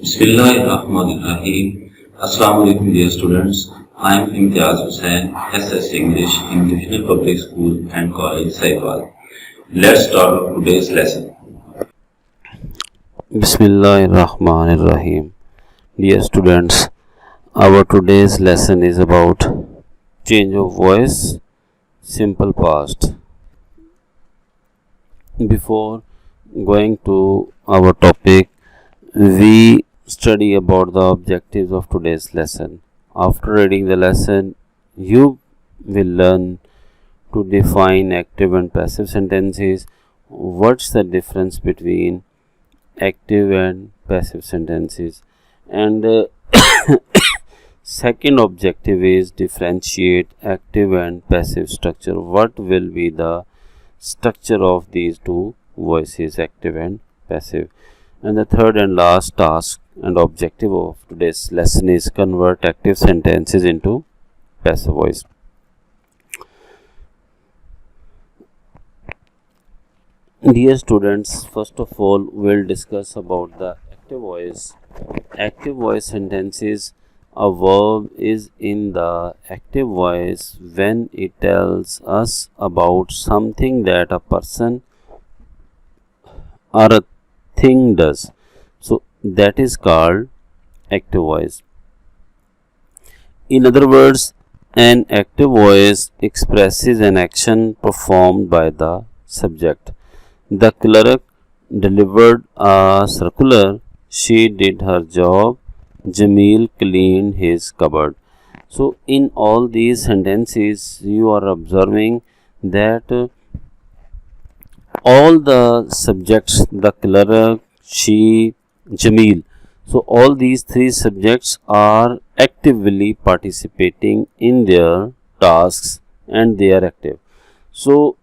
Bismillahirrahmanirrahim. Assalamu alaikum dear students. I am Imtiaz Hussain, SS English in Divisional Public School and College, Sahiwal. Let's start today's lesson. Bismillahirrahmanirrahim. Dear students, our today's lesson is about change of voice, simple past. Before going to our topic, we study about the objectives of today's lesson. After reading the lesson, you will learn to define active and passive sentences. What's the difference between active and passive sentences? And second objective is differentiate active and passive structure. What will be the structure of these two voices, active and passive? And the third and last task and objective of today's lesson is convert active sentences into passive voice. Dear students, first of all, we'll discuss about the active voice. Active voice sentences, a verb is in the active voice when it tells us about something that a person or a thing does. So that is called active voice. In other words, an active voice expresses an action performed by the subject. The clerk delivered a circular. She did her job. Jamil cleaned his cupboard. So in all these sentences, you are observing that all the subjects, the clerk, she, Jamil, so all these three subjects are actively participating in their tasks and they are active. So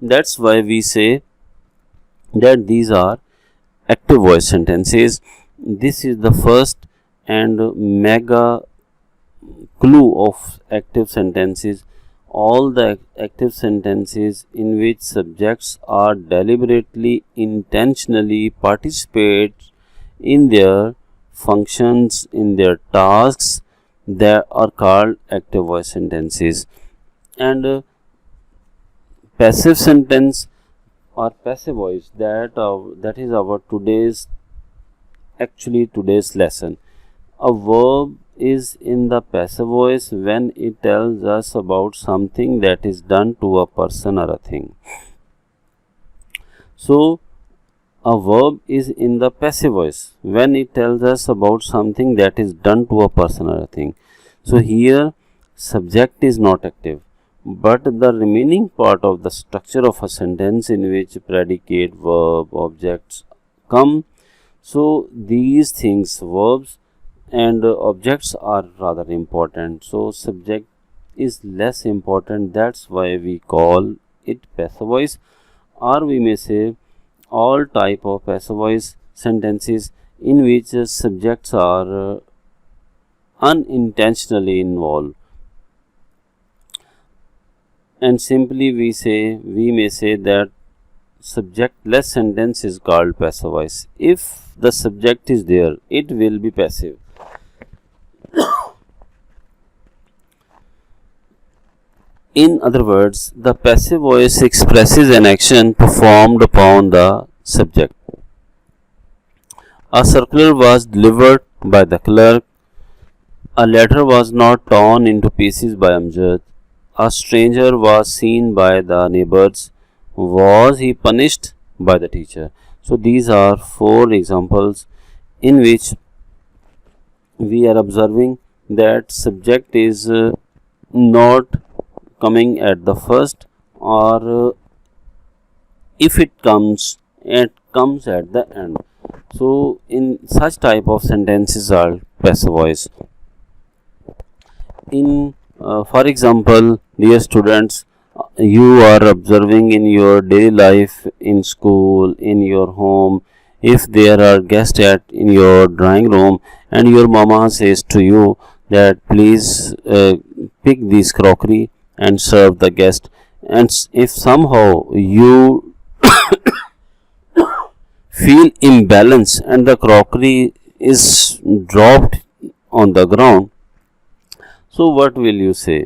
that's why we say that these are active voice sentences. This is the first and mega clue of active sentences. All the active sentences in which subjects are deliberately, intentionally participate in their functions, in their tasks, they are called active voice sentences. And passive sentence or passive voice, that is our today's lesson. A verb is in the passive voice when it tells us about something that is done to a person or a thing. So a verb is in the passive voice when it tells us about something that is done to a person or a thing. So here subject is not active, but the remaining part of the structure of a sentence in which predicate, verb, objects come. So these things, verbs and objects, are rather important. So subject is less important. That's why we call it passive voice, or we may say all type of passive voice sentences in which subjects are unintentionally involved. And simply we may say that subject-less sentence is called passive voice. If the subject is there, it will be passive. In other words, the passive voice expresses an action performed upon the subject. A circular was delivered by the clerk. A letter was not torn into pieces by Amjad. A stranger was seen by the neighbors. Was he punished by the teacher? So these are four examples in which we are observing that subject is not coming at the first, or if it comes at the end. So in such type of sentences are passive voice. For example, dear students, you are observing in your daily life, in school, in your home, if there are guests in your drawing room and your mama says to you that please pick this crockery and serve the guest, and if somehow you feel imbalance and the crockery is dropped on the ground, so what will you say?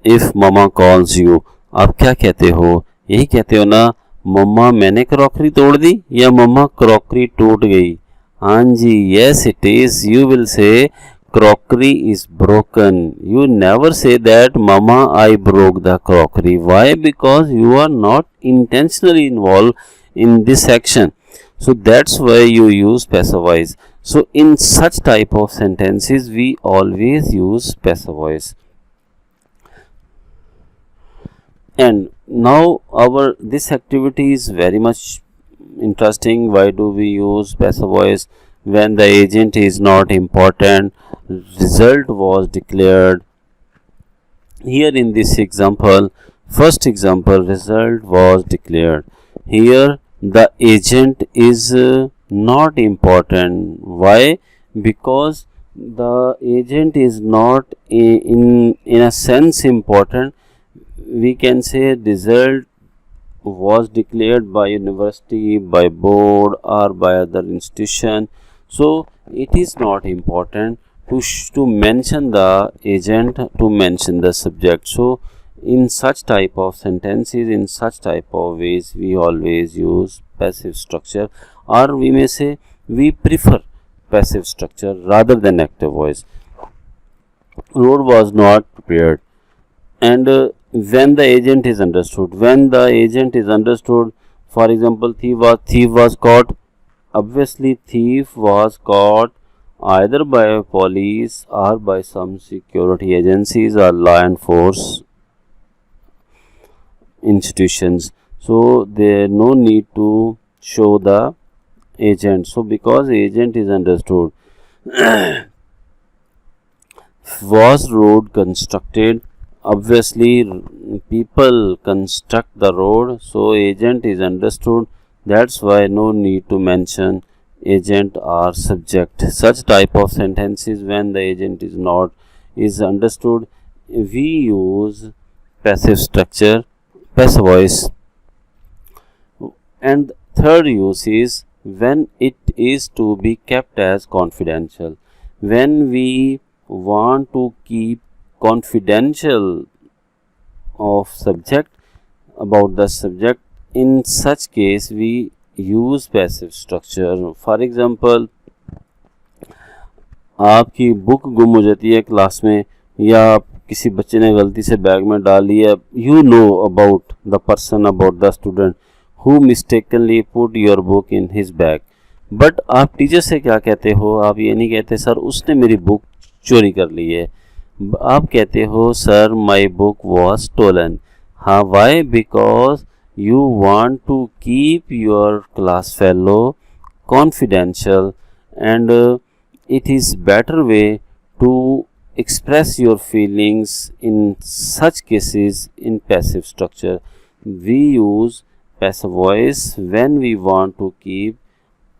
If mama calls you, आप क्या कहते हो? यही कहते हो ना, मम्मा मैंने crockery तोड़ दी या मम्मा क्रॉकरी टूट गई? हाँ जी, yes it is. You will say crockery is broken. You never say that mama I broke the crockery. Why? Because you are not intentionally involved in this action. So that's why you use passive voice. So in such type of sentences we always use passive voice. And now our this activity is very much interesting. Why do we use passive voice? When the agent is not important, result was declared. Here in this example, first example, result was declared. Here the agent is not important. Why? Because the agent is not in a sense important. We can say result was declared by university, by board or by other institution. So it is not important to mention the agent, to mention the subject. So in such type of sentences, in such type of ways, we always use passive structure, or we may say we prefer passive structure rather than active voice. Road was not prepared. And when the agent is understood, for example, thief was caught. Obviously thief was caught either by police or by some security agencies or law enforcement institutions. So there no need to show the agent. So because agent is understood, was road constructed? Obviously people construct the road, so agent is understood. That's why no need to mention agent or subject. Such type of sentences, when the agent is understood, we use passive structure, passive voice. And third use is when it is to be kept as confidential. When we want to keep confidential of subject, about the subject, in such case we use passive structure. For example, आपकी book गुम हो जाती है class में, या किसी बच्चे ने गलती से बैग में डाल लिया, you know about the person, about the student who mistakenly put your book in his bag. But आप टीचर से क्या कहते हो? आप ये नहीं कहते सर उसने मेरी बुक चोरी कर ली है, आप कहते हो sir my book was stolen. हाँ, why? Because you want to keep your class fellow confidential, and it is better way to express your feelings in such cases in passive structure. We use passive voice when we want to keep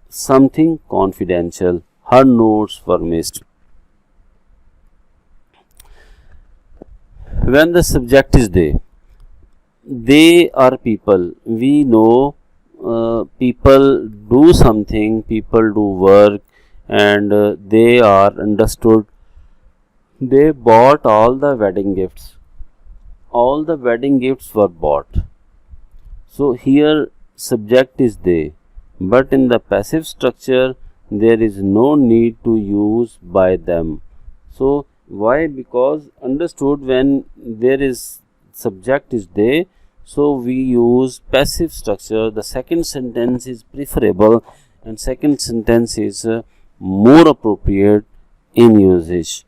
something confidential. Her notes were missed. When the subject is they are people. We know people do something, people do work, and they are understood. They bought all the wedding gifts. All the wedding gifts were bought. So here subject is they, but in the passive structure there is no need to use by them. So why? Because understood, when there is subject is they, so we use passive structure. The second sentence is preferable, and second sentence is more appropriate in usage.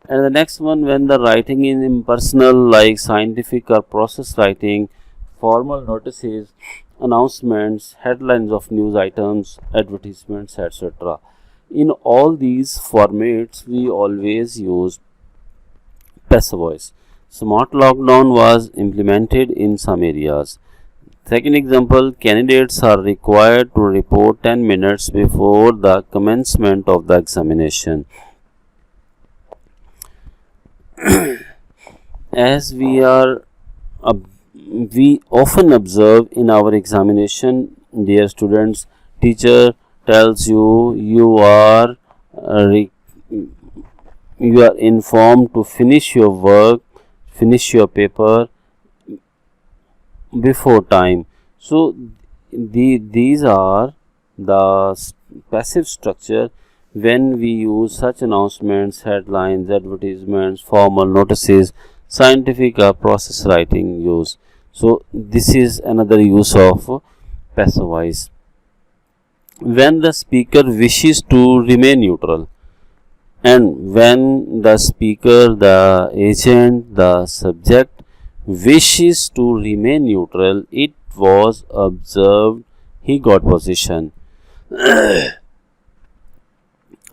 And the next one, when the writing is impersonal, like scientific or process writing, formal notices, announcements, headlines of news items, advertisements, etc. In all these formats, we always use passive voice. Smart lockdown was implemented in some areas. Second example, candidates are required to report 10 minutes before the commencement of the examination. As we often observe in our examination, dear students, teacher tells you you are informed to finish your work, finish your paper before time. So these are the passive structure when we use such announcements, headlines, advertisements, formal notices, scientific or process writing use. So this is another use of passive voice. When the speaker wishes to remain neutral, and when the speaker, the agent, the subject wishes to remain neutral, it was observed he got position.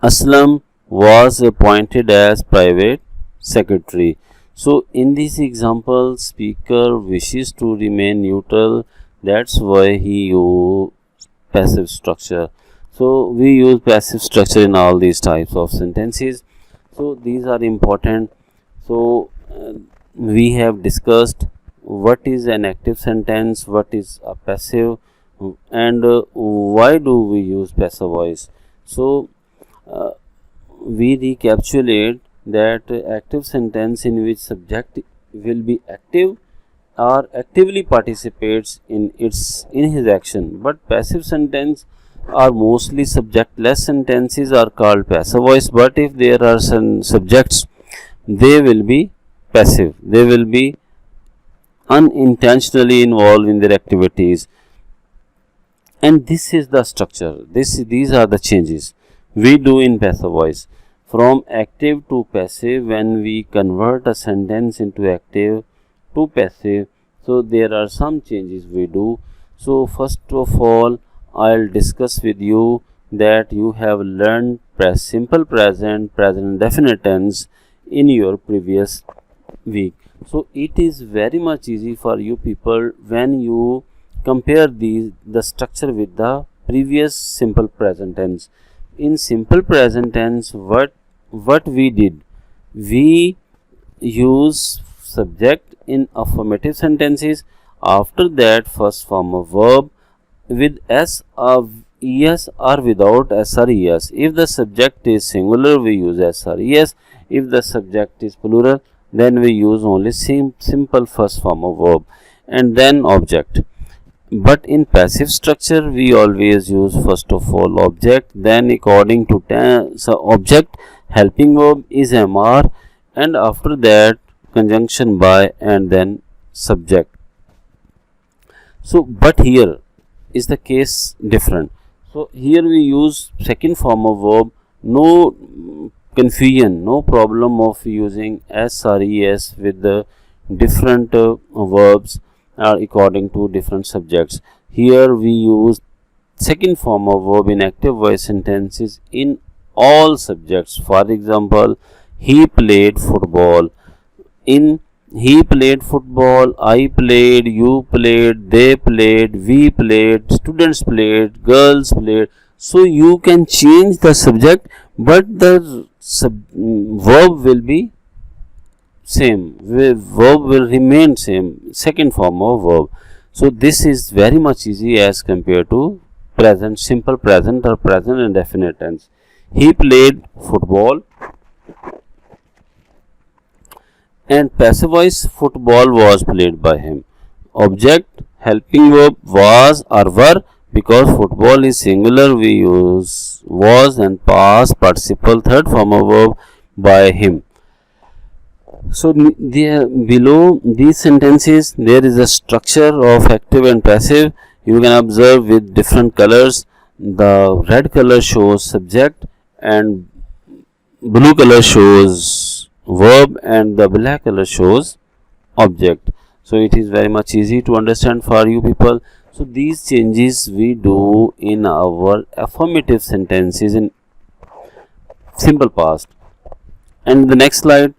Aslam was appointed as private secretary. So in this example, speaker wishes to remain neutral. That's why he used passive structure. So we use passive structure in all these types of sentences. So these are important. So we have discussed what is an active sentence, what is a passive, and why do we use passive voice. So we recapitulate that active sentence in which subject will be active or actively participates in his action, but passive sentence are mostly subjectless sentences are called passive voice. But if there are some subjects, they will be passive, they will be unintentionally involved in their activities. And this is the structure, these are the changes we do in passive voice. From active to passive, when we convert a sentence into active to passive, so there are some changes we do. So first of all, I'll discuss with you that you have learned simple present, present indefinite tense in your previous week. So it is very much easy for you people when you compare the structure with the previous simple present tense. In simple present tense, what we did, we use subject in affirmative sentences. After that, first form of verb with s or es or without s or es. If the subject is singular, we use s or es. If the subject is plural, then we use only simple first form of verb and then object. But in passive structure, we always use first of all object, then according to object, helping verb is mr, and after that conjunction by and then subject. So but here is the case different. So here we use second form of verb, no confusion, no problem of using s or es with the different verbs according to different subjects. Here we use second form of verb in active voice sentences in all subjects. For example, he played football. In he played football, I played, you played, they played, we played, students played, girls played. So you can change the subject, but the verb will be same, verb will remain same, second form of verb. So this is very much easy as compared to present, simple present or present indefinite tense. He played football, and passive voice, football was played by him. Object, helping verb was or were, because football is singular, we use was and past participle third form of verb by him. So there below these sentences there is a structure of active and passive. You can observe with different colors. The red color shows subject and blue color shows verb and the black color shows object. So it is very much easy to understand for you people. So these changes we do in our affirmative sentences in simple past. And the next slide,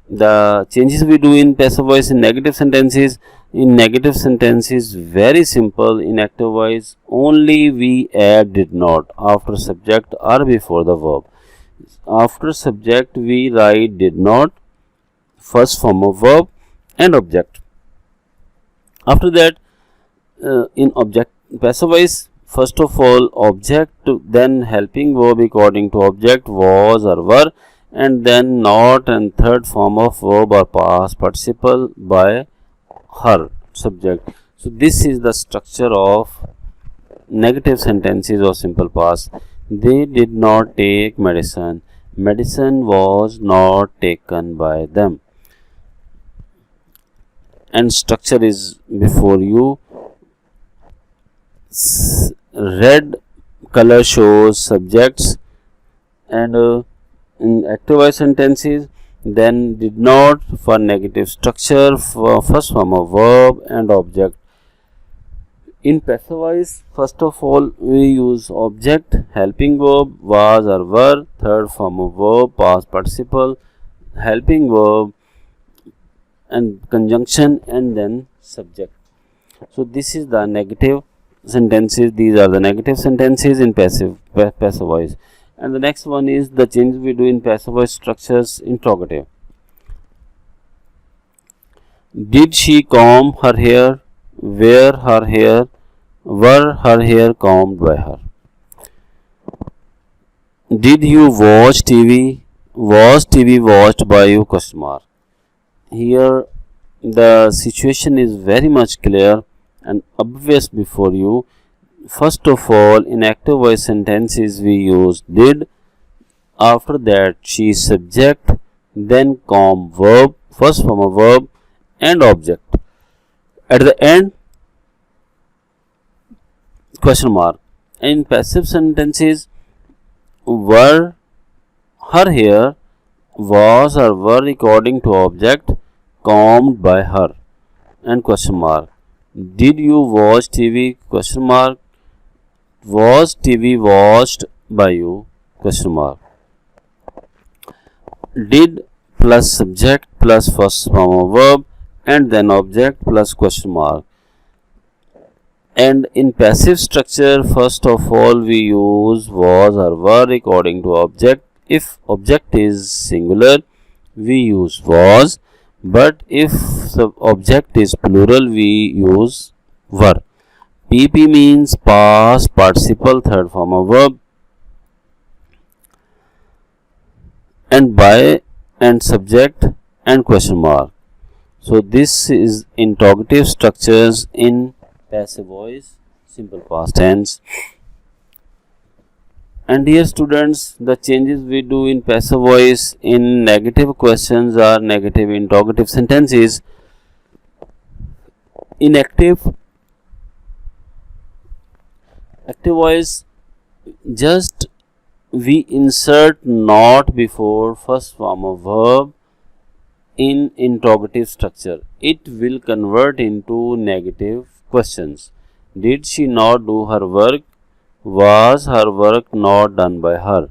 the changes we do in passive voice in negative sentences. In negative sentences, very simple. In active voice, only we add did not after subject or before the verb. After subject, we write did not, first form of verb and object. After that, in object passive voice, first of all object, then helping verb according to object, was or were, and then not and third form of verb or past participle by her, subject. So this is the structure of negative sentences or simple past. They did not take medicine. Medicine was not taken by them. And structure is before you. Red color shows subjects, and in active voice sentences, then did not for negative structure, for first form of verb and object. In passive voice, first of all we use object, helping verb, was or were, third form of verb, past participle, helping verb and conjunction, and then subject. So this is the negative sentences. These are the negative sentences in passive voice. And the next one is the change we do in passive voice structures. Interrogative. Did she comb her hair? Were her hair combed by her? Did you watch TV? Was TV watched by you? Question mark. Here the situation is very much clear and obvious before you. First of all, in active voice sentences we use did, after that she is subject, then comb verb, first form of verb and object. At the end, question mark. In passive sentences, were her hair, was or were according to object, combed by her, and question mark. Did you watch TV? Question mark. Was TV watched by you? Question mark. Did plus subject plus first form of verb and then object plus question mark. And in passive structure, first of all we use was or were according to object. If object is singular, we use was, but if the object is plural, we use were. PP means past participle, third form of verb, and by and subject and question mark. So this is interrogative structures in passive voice, simple past tense. And dear students, the changes we do in passive voice in negative questions or negative interrogative sentences. In active voice, just we insert not before first form of verb in interrogative structure. It will convert into negative questions. Did she not do her work? Was her work not done by her?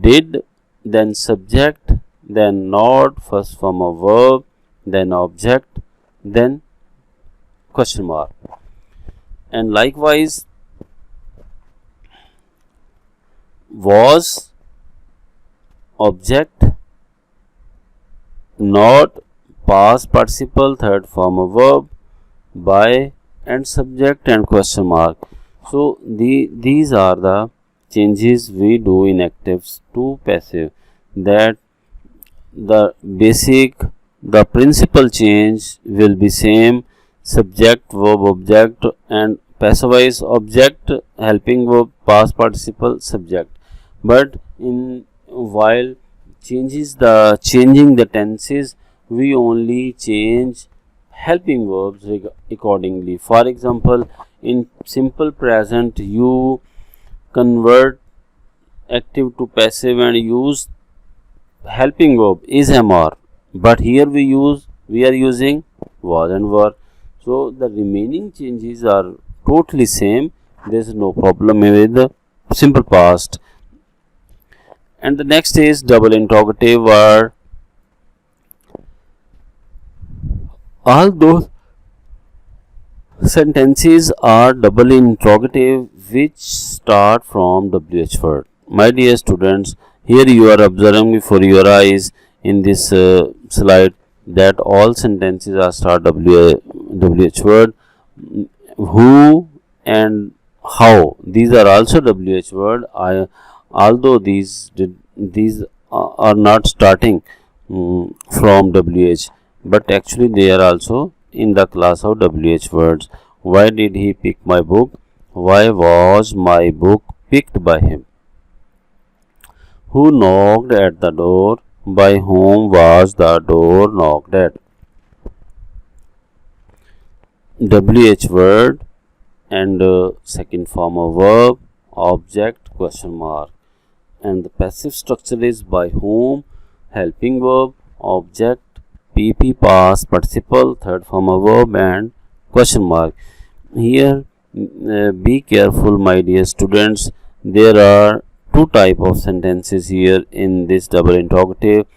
Did, then subject, then not, first form of verb, then object, then question mark. And likewise, was, object, not, past participle, third form of verb, by and subject and question mark. So these are the changes we do in actives to passive. That the principal change will be same: subject, verb, object, and passive voice object, helping verb, past participle, subject. But in while changing the tenses, we only change helping verbs accordingly. For example, in simple present, you convert active to passive and use helping verb is am or, but here we are using was and were. So the remaining changes are totally same. There is no problem with the simple past. And the next is double interrogative word. All those sentences are double interrogative which start from WH word. My dear students, here you are observing before your eyes in this slide that all sentences are start WH word. Who and how these are also WH word. Although these are not starting from WH, but actually they are also in the class of WH words. Why did he pick my book? Why was my book picked by him? Who knocked at the door? By whom was the door knocked at? WH word and second form of verb, object, question mark. And the passive structure is by whom, helping verb, object, PP past participle, third form of verb and question mark. Here be careful my dear students, there are two type of sentences here in this double interrogative.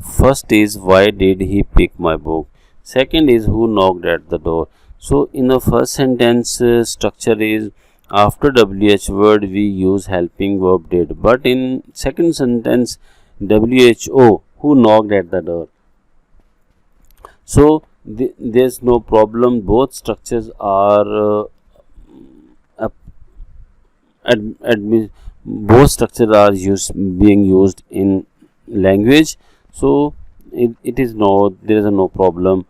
First is why did he pick my book? Second is who knocked at the door. So in the first sentence structure is after WH word we use helping verb did, but in second sentence WHO, who knocked at the door. So there's no problem, both structures are both structures are being used in language, so it is there is no problem,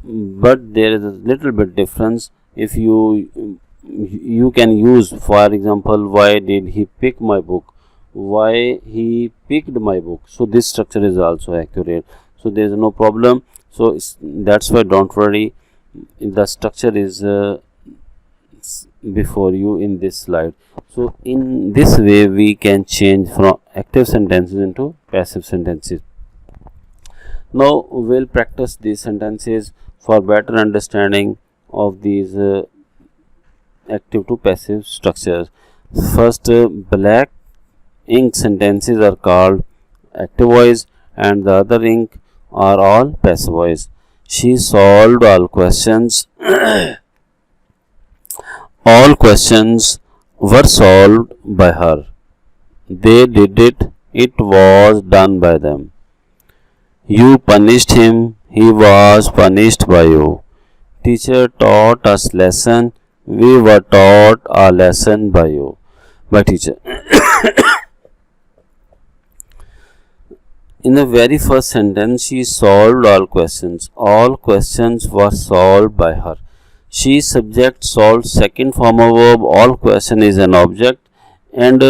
but there is a little bit difference. If you can use, for example, why did he pick my book, why he picked my book, so this structure is also accurate, so there is no problem. So that's why don't worry, the structure is before you in this slide. So in this way we can change from active sentences into passive sentences. Now we'll practice these sentences for better understanding of these active to passive structures. First, black ink sentences are called active voice and the other ink are all passive voice. She solved all questions. All questions were solved by her. They did it. It was done by them. You punished him. He was punished by you. Teacher taught us lesson. We were taught a lesson by you. By teacher. In the very first sentence, she solved all questions. All questions were solved by her. She subject solved, second form of verb, all question is an object, and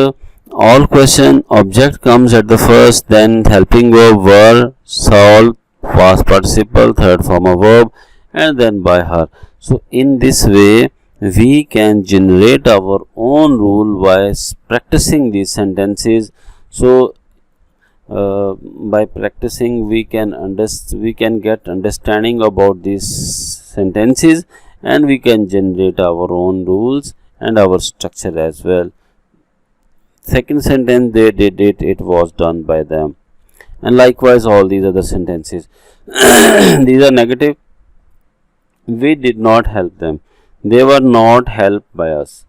all question object comes at the first, then helping verb were, solved, past participle, third form of verb, and then by her. So in this way we can generate our own rule by practicing these sentences. So by practicing we can get understanding about these sentences, and we can generate our own rules and our structure as well. Second sentence, they did it, it was done by them. And likewise all these other sentences. These are negative. We did not help them. They were not helped by us.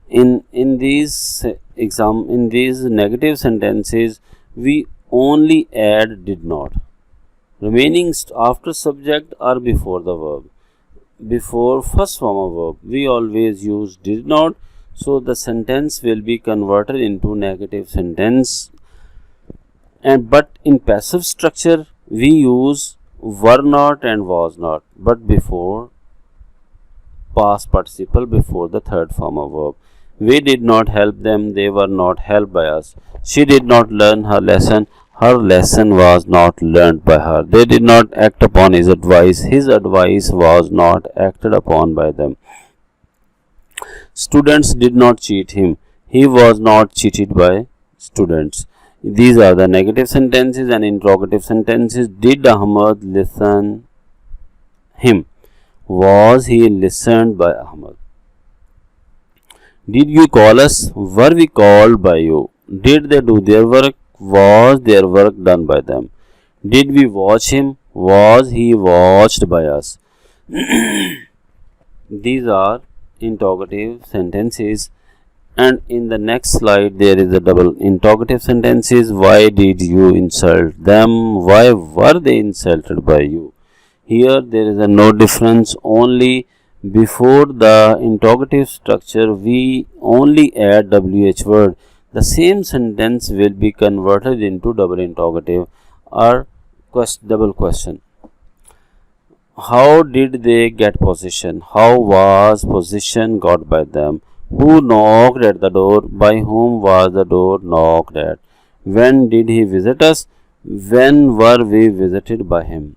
In these negative sentences, we only add did not. Remaining after subject or before the verb. Before first form of verb, we always use did not, so the sentence will be converted into negative sentence. But in passive structure we use were not and was not, but before past participle, before the third form of verb. We did not help them, they were not helped by us. She did not learn her lesson, her lesson was not learned by her. They did not act upon his advice was not acted upon by them. Students did not cheat him, he was not cheated by students. These are the negative sentences. And interrogative sentences. Did Ahmad listen him? Was he listened by Ahmad? Did you call us? Were we called by you? Did they do their work? Was their work done by them? Did we watch him? Was he watched by us? These are interrogative sentences. And in the next slide there is a double interrogative sentences. Why did you insult them? Why were they insulted by you? Here there is no difference, only Before the interrogative structure, we only add WH word. The same sentence will be converted into double interrogative or double question. How did they get possession? How was possession got by them? Who knocked at the door? By whom was the door knocked at? When did he visit us? When were we visited by him?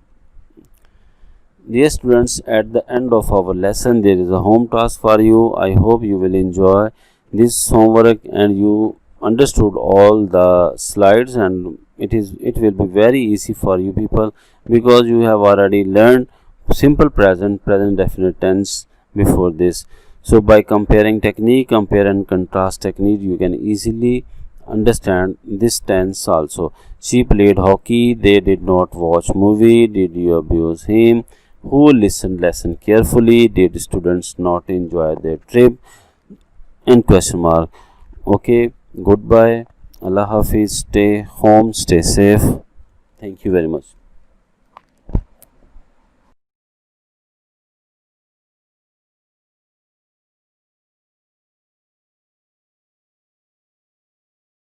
Dear students, at the end of our lesson, there is a home task for you. I hope you will enjoy this homework and you understood all the slides, and it will be very easy for you people because you have already learned simple present definite tense before this. So by comparing technique, compare and contrast technique, you can easily understand this tense also. She played hockey. They did not watch movie. Did you abuse him? Who listened lesson carefully? Did students not enjoy their trip? And question mark. Okay, goodbye. Allah Hafiz. Stay home, stay safe. Thank you very much.